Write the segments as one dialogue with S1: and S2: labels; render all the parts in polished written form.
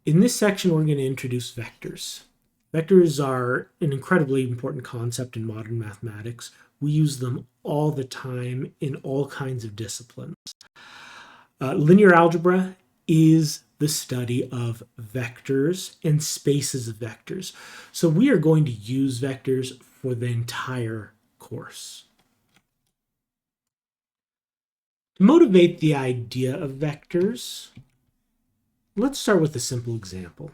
S1: In this section, we're going to introduce vectors. Vectors are an incredibly important concept in modern mathematics. We use them all the time in all kinds of disciplines. Linear algebra is the study of vectors and spaces of vectors. So we are going to use vectors for the entire course. To motivate the idea of vectors, let's start with a simple example.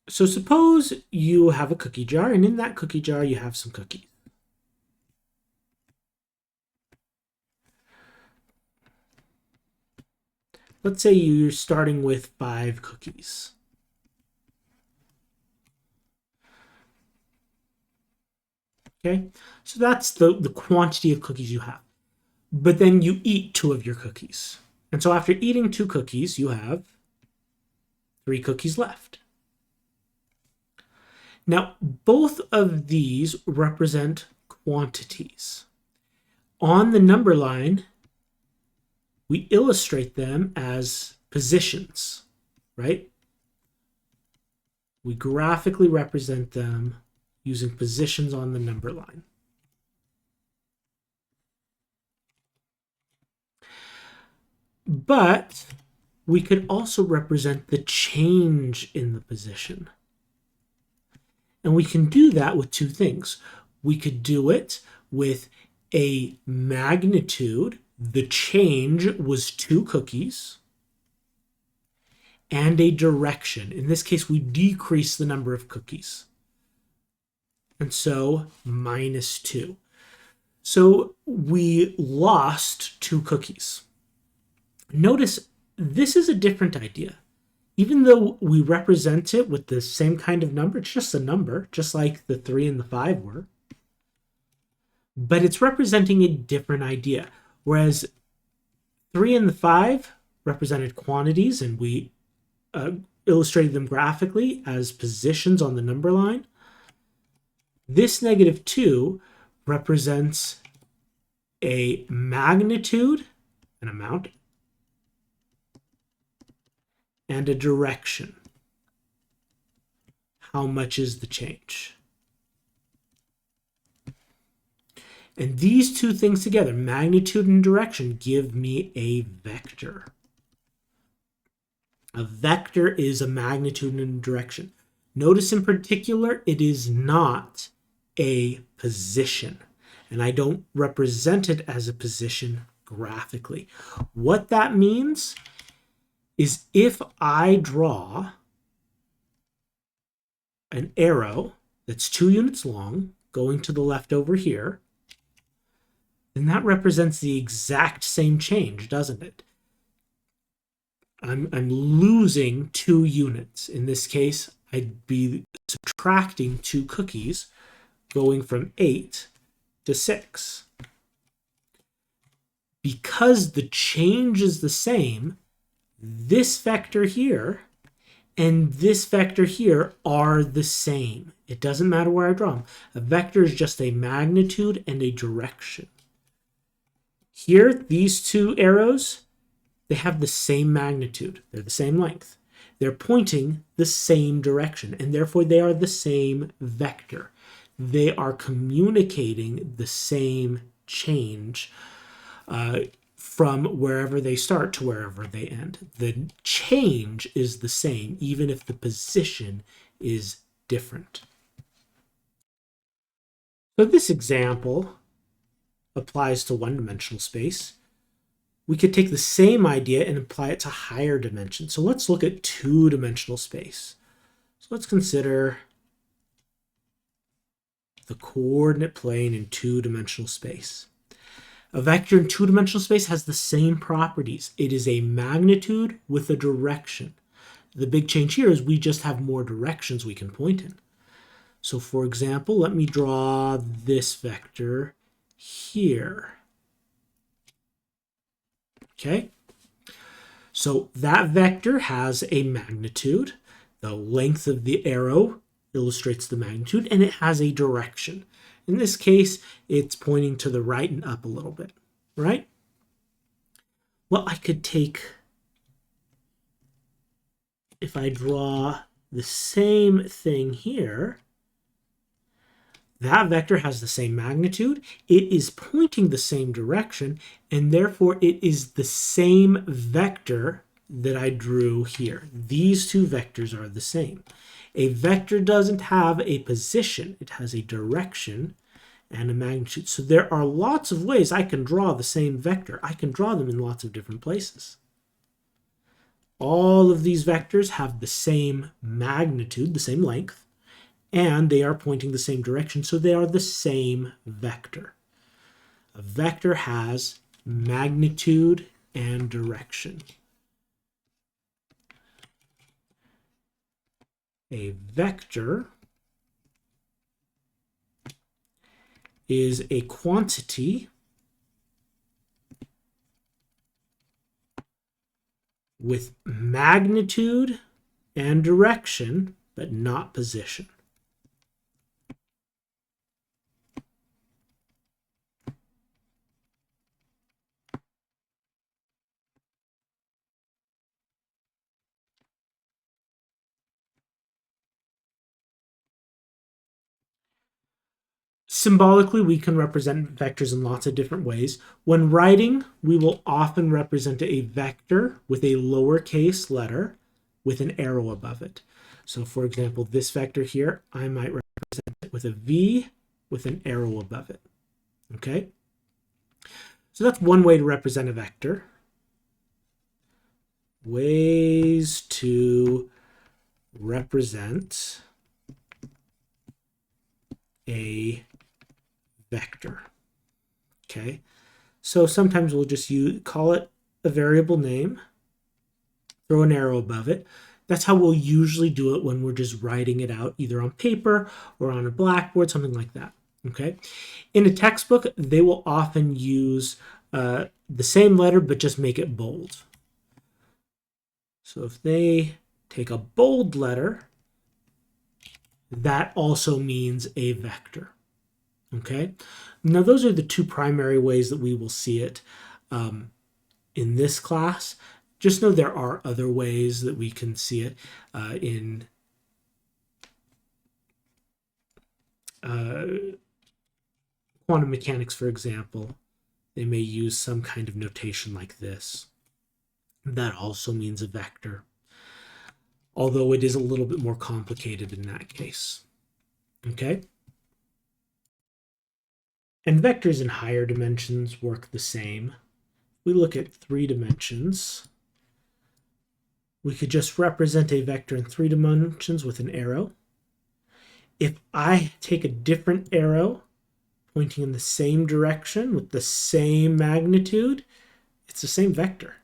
S1: So suppose you have a cookie jar, and in that cookie jar you have some cookies. Let's say you're starting with 5 cookies. Okay, so that's the quantity of cookies you have. But then you eat 2 of your cookies. And so after eating 2 cookies, you have 3 cookies left. Now, both of these represent quantities. On the number line, we illustrate them as positions, right? We graphically represent them using positions on the number line. But we could also represent the change in the position. And we can do that with 2 things. We could do it with a magnitude. The change was 2 cookies. And a direction. In this case, we decrease the number of cookies. And so, -2. So we lost 2 cookies. Notice, this is a different idea. Even though we represent it with the same kind of number, it's just a number, just like the 3 and the 5 were. But it's representing a different idea. Whereas 3 and the 5 represented quantities, and we illustrated them graphically as positions on the number line. This -2 represents a magnitude, an amount, and a direction. How much is the change? And these 2 things together, magnitude and direction, give me a vector. A vector is a magnitude and a direction. Notice in particular, it is not a position. And I don't represent it as a position graphically. What that means is if I draw an arrow that's 2 units long going to the left over here, then that represents the exact same change, doesn't it? I'm losing 2 units. In this case, I'd be subtracting 2 cookies going from 8 to 6. Because the change is the same, this vector here and this vector here are the same. It doesn't matter where I draw them. A vector is just a magnitude and a direction. Here, these 2 arrows, they have the same magnitude. They're the same length. They're pointing the same direction, and therefore they are the same vector. They are communicating the same change from wherever they start to wherever they end. The change is the same, even if the position is different. So this example applies to one-dimensional space. We could take the same idea and apply it to higher dimensions. So let's look at 2-dimensional space. So let's consider the coordinate plane in 2-dimensional space. A vector in 2-dimensional space has the same properties. It is a magnitude with a direction. The big change here is we just have more directions we can point in. So for example, let me draw this vector here. Okay, so that vector has a magnitude. The length of the arrow illustrates the magnitude, and it has a direction. In this case, it's pointing to the right and up a little bit, right? Well, I could take if I draw the same thing here, that vector has the same magnitude, it is pointing the same direction, and therefore it is the same vector that I drew here. These two vectors are the same. A vector doesn't have a position, it has a direction and a magnitude. So there are lots of ways I can draw the same vector. I can draw them in lots of different places. All of these vectors have the same magnitude, the same length, and they are pointing the same direction, so they are the same vector. A vector has magnitude and direction. A vector is a quantity with magnitude and direction, but not position. Symbolically, we can represent vectors in lots of different ways. When writing, we will often represent a vector with a lowercase letter with an arrow above it. So for example, this vector here, I might represent it with a V with an arrow above it. Okay? So that's one way to represent a vector. Ways to represent a vector. Okay, so sometimes we'll just call it a variable name, throw an arrow above it. That's how we'll usually do it when we're just writing it out either on paper or on a blackboard, something like that. Okay, in a textbook, they will often use the same letter but just make it bold. So if they take a bold letter, that also means a vector. Okay, now those are the two primary ways that we will see it in this class. Just know there are other ways that we can see it in quantum mechanics, for example. They may use some kind of notation like this. That also means a vector, although it is a little bit more complicated in that case. Okay? And vectors in higher dimensions work the same. We look at 3 dimensions. We could just represent a vector in 3 dimensions with an arrow. If I take a different arrow pointing in the same direction with the same magnitude, it's the same vector,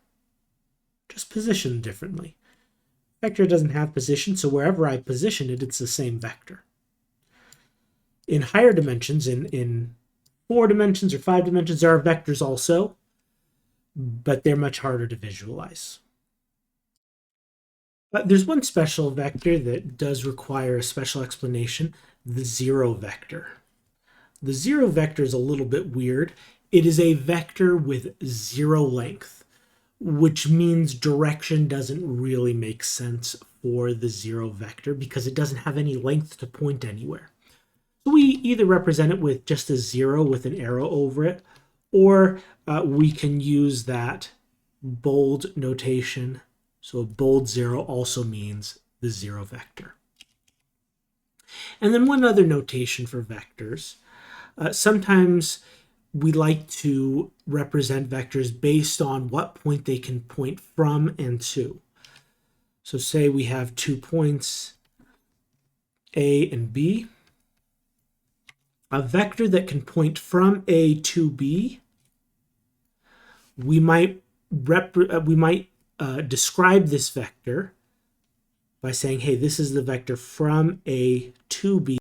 S1: just positioned differently. Vector doesn't have position, so wherever I position it, it's the same vector. In higher dimensions, in 4 dimensions or 5 dimensions, there are vectors also, but they're much harder to visualize. But there's one special vector that does require a special explanation, the 0 vector. The 0 vector is a little bit weird. It is a vector with 0 length, which means direction doesn't really make sense for the 0 vector because it doesn't have any length to point anywhere. So we either represent it with just a 0 with an arrow over it, or we can use that bold notation. So a bold 0 also means the 0 vector. And then one other notation for vectors. Sometimes we like to represent vectors based on what point they can point from and to. So say we have 2 points, A and B. A vector that can point from A to B, we might describe this vector by saying, hey, this is the vector from A to B,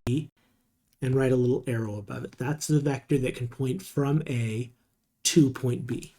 S1: and write a little arrow above it. That's the vector that can point from A to point B.